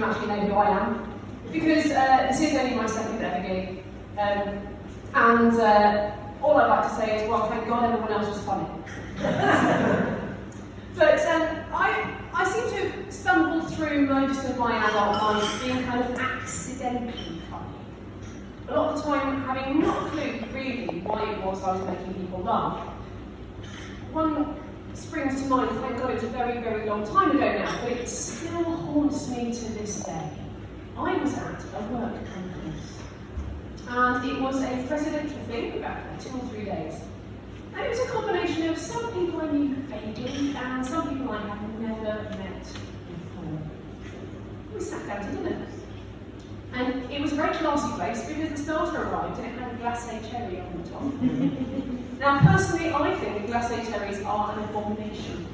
room actually know who I am, because this is only my second ever gig. And all I'd like to say is, well, thank God everyone else was funny. But I seem to have stumbled through most of my adult life being kind of accidentally funny. A lot of the time having not a clue really why it was I was making people laugh. One springs to mind, thank God it was a very, very long time ago now, but it still haunts me to this day. I was at a work conference, and it was a presidential thing, about 2 or 3 days. And it was a combination of some people I knew vaguely, and some people I had never met before. We sat down to dinner. And it was a very classy place because the starter arrived and it had a glacé cherry on the top. Now, personally, I think glacé cherries are an abomination.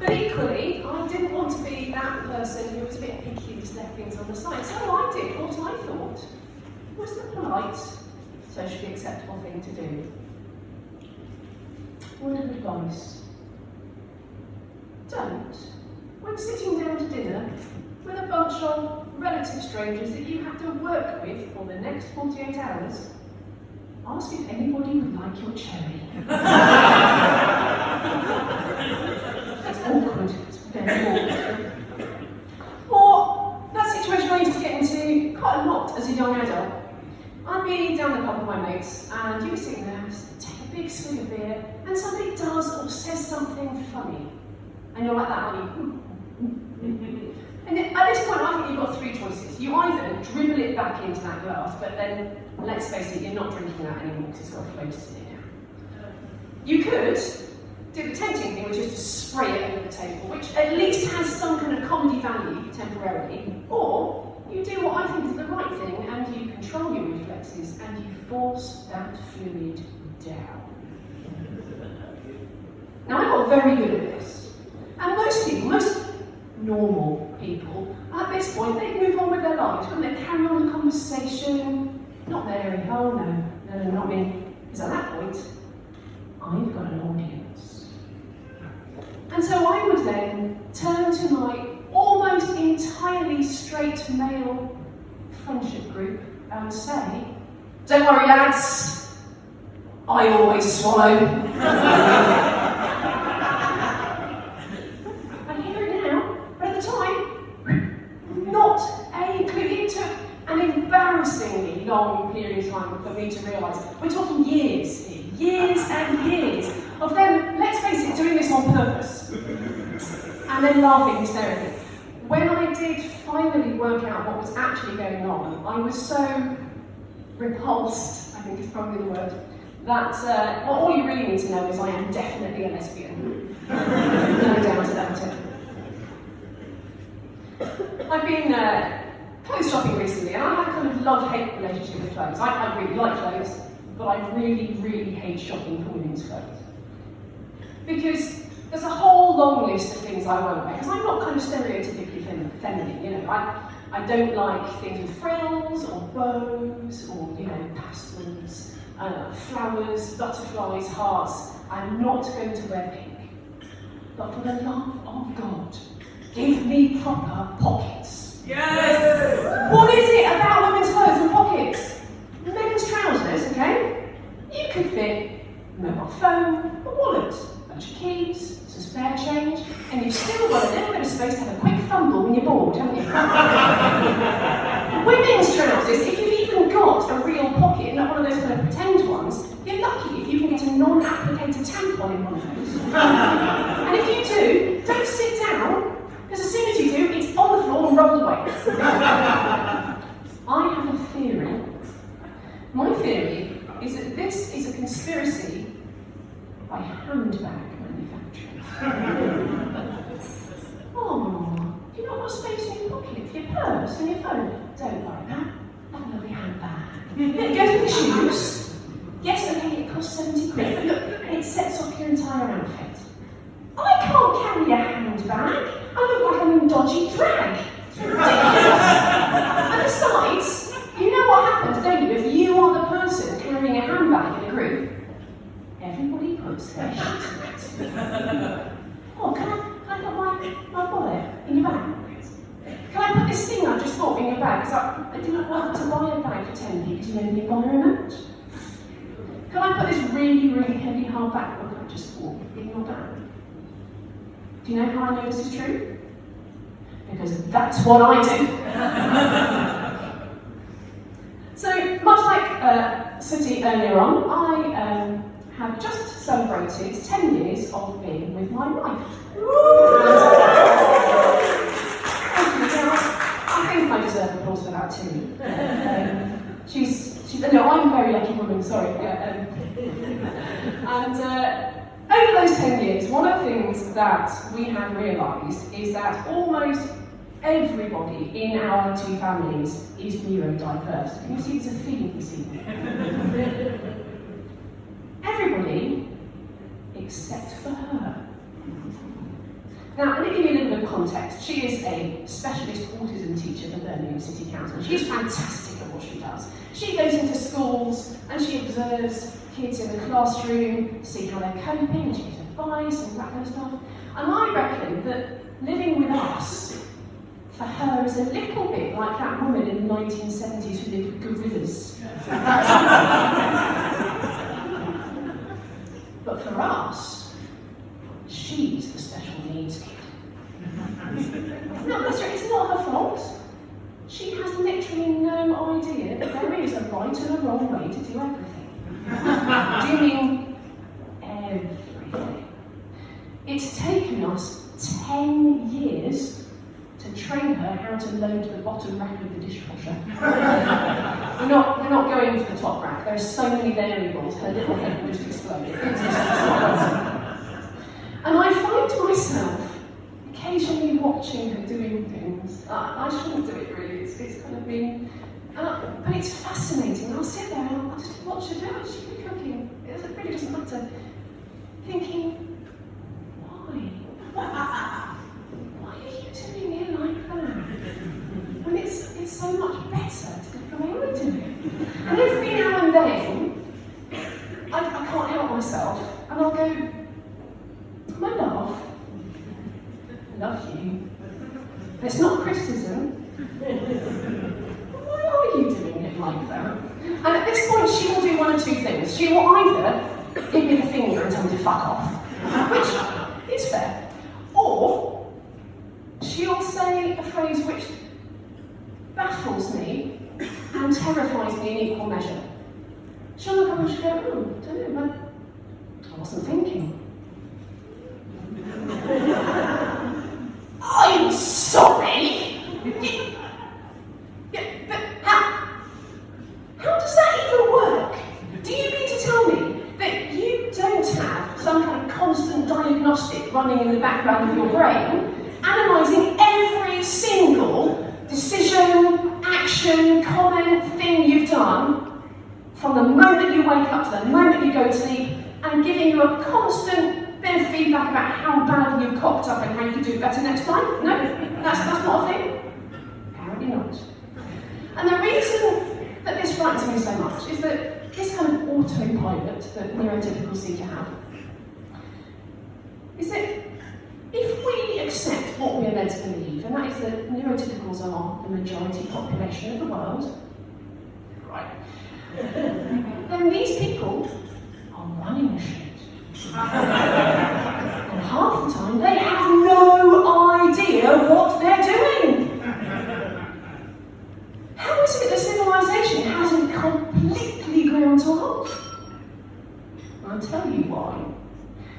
But equally, I didn't want to be that person who was a bit picky and just left things on the side. So I did what I thought was the polite, socially acceptable thing to do. Word of advice: don't, when sitting down to dinner with a bunch of relative strangers that you have to work with for the next 48 hours, ask if anybody would like your cherry. It's awkward, it's very awkward. Or that situation I used to get into quite a lot as a young adult. I'd be down the pub with my mates, and you'd be sitting there, take a big swig of beer, and somebody does or says something funny. And you're like that, aren't you? And at this point, I think you've got 3 choices. You either dribble it back into that glass, but then, let's face it, you're not drinking that anymore because it's got floaters in it now. You could do the tempting thing, which is to spray it over the table, which at least has some kind of comedy value temporarily. Or you do what I think is the right thing, and you control your reflexes, and you force that fluid down. Now, I got very good at this. And most people, most normal people, at this point, they move on with their lives, and they carry on the conversation. Not Mary, oh no, not me. Because at that point, I've got an audience. And so I would then turn to my almost entirely straight male friendship group and say, don't worry lads, I always swallow. I hear it now, but at the time, not a clue. It took an embarrassingly long period of time for me to realise. We're talking years here, years and years of them, let's face it, doing this on purpose. And then laughing hysterically. When I did finally work out what was actually going on, I was so repulsed, I think is probably the word, that well, all you really need to know is I am definitely a lesbian. No doubt about it. I've been clothes shopping recently, and I have a kind of love-hate relationship with clothes. I really like clothes, but I really, really hate shopping for women's clothes. Because there's a whole long list of things I won't wear, because I'm not kind of stereotypically feminine, you know. I don't like things with frills, or bows, or, you know, pastels, flowers, butterflies, hearts. I'm not going to wear pink. But for the love of God, give me proper pockets. Yes! What is it about women's clothes and pockets? Men's trousers, okay? You could fit a mobile phone, a wallet, a bunch of keys, some spare change, and you've still got a little bit of space to have a quick fumble when you're bored, haven't you? Women's trousers, if you've even got a real pocket, not one of those kind of pretend ones, you're lucky if you can get a non-applicator tampon in one of those. And if you do, don't sit down, because as soon as you do, it's on the floor and rolled away. I have a theory. My theory is that this is a conspiracy by handbag manufacturers. Oh, you've not got space in your pocket for your purse and your phone. Don't worry, man. Have a lovely handbag. It goes with the shoes. Yes, okay, it costs 70 quid, but look, and it sets off your entire outfit. I can't carry a handbag. I look like I'm in dodgy drag. It's ridiculous. And besides, you know what happens, don't you? If you are the person carrying a handbag in a group, everybody puts their shit in it. Oh, can I put my wallet in your bag? Can I I put this thing I just bought in your bag? Because I didn't want to buy a bag for 10p because you made me buy a match. Can I put this really, really heavy hardback book I just bought in your bag? Do you know how I know this is true? Because that's what I do. So, much like Sooty earlier on, I have just celebrated 10 years of being with my wife. I think I deserve applause for that too. No, I'm a very lucky woman, sorry. And over those 10 years, one of the things that we have realised is that almost everybody in our two families is neurodiverse. Can you see there's a theme this evening? Everybody except for her. Now, let me give you a little bit of context. She is a specialist autism teacher for Birmingham City Council. She's fantastic at what she does. She goes into schools and she observes kids in the classroom, see how they're coping, and she gives advice and that kind of stuff. And I reckon that living with us, for her, is a little bit like that woman in the 1970s who lived with gorillas. But for us, she's the special needs kid. No, that's right, it's not her fault. She has literally no idea that there is a right and a wrong way to do everything. Doing everything. It's taken us 10 years to train her how to load the bottom rack of the dishwasher. We're not going for the top rack. There are so many variables, her little head will just explode. And I find myself occasionally watching her doing things. I shouldn't do it really, it's kind of been, but it's fascinating. I'll sit there and I'll just watch her do it. She'll be cooking. It really doesn't matter. Thinking, why? Why are you doing it like that? When it's so much better to do the way I do it. And every now and then, I can't help myself, and I'll go, my love, I love you. It's not criticism. Why are you doing it like that? And at this point, she will do one of two things. She will either give me the finger and tell me to fuck off, which is fair, or she'll say a phrase which baffles me and terrifies me in equal measure. She'll look up and she'll go, oh, I don't know, I wasn't thinking. I'm sorry! Yeah, but how does that even work? Do you mean to tell me that you don't have some kind of constant diagnostic running in the background of your brain, analysing every single decision, action, comment, thing you've done, from the moment you wake up to the moment you go to sleep, and giving you a constant bit of feedback about how badly you've cocked up and how you can do it better next time? No, that's not a thing. Apparently not. And the reason that this frightens me so much is that this kind of autopilot that neurotypicals seem to have is that if we accept what we are led to believe, and that is that neurotypicals are the majority population of the world, right, then these people are running shit. And half the time they have no idea what they're doing. How is it that civilization hasn't completely ground to a halt? I'll tell you why.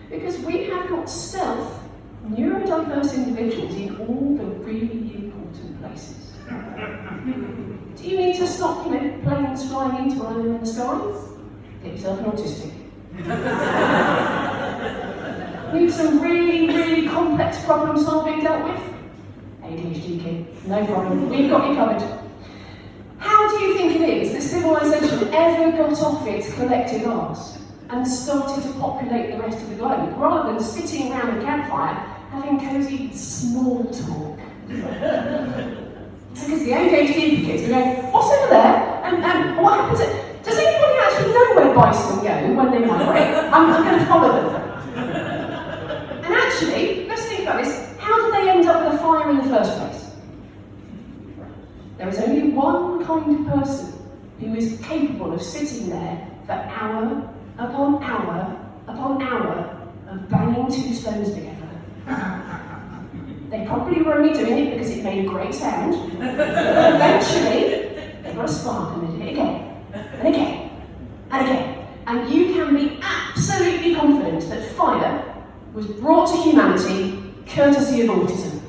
Because we have got stealth, neurodiverse individuals in all the really important places. Do you need to stop, planes flying into while they're in the sky? Get yourself an autistic. Need some really, really complex problem solving dealt with? ADHD kid, no problem, we've got you covered. How do you think it is that civilization ever got off its collective arse and started to populate the rest of the globe, rather than sitting around a campfire having cosy small talk? Because the ADHD kids are going, what's over there? And what happens? Does anybody actually know where bison go when they migrate? I'm going to follow them. And actually, let's think about this. How did they end up with a fire in the first place? kind of person who is capable of sitting there for hour upon hour upon hour of banging two stones together. They probably were only doing it because it made a great sound, but eventually they got a spark and they did it again, and again, and again. And you can be absolutely confident that fire was brought to humanity courtesy of autism.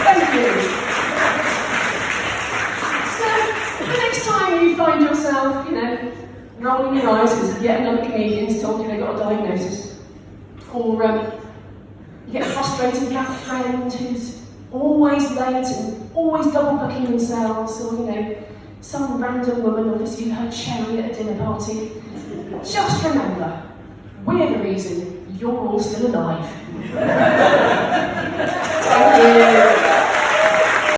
Thank you. So, the next time you find yourself, rolling your eyes because yet another comedian's told you they've got a diagnosis, or you get a frustrated black friend who's always late and always double booking themselves, or some random woman obviously you heard sharing at a dinner party. Just remember, we're the reason you're all still alive.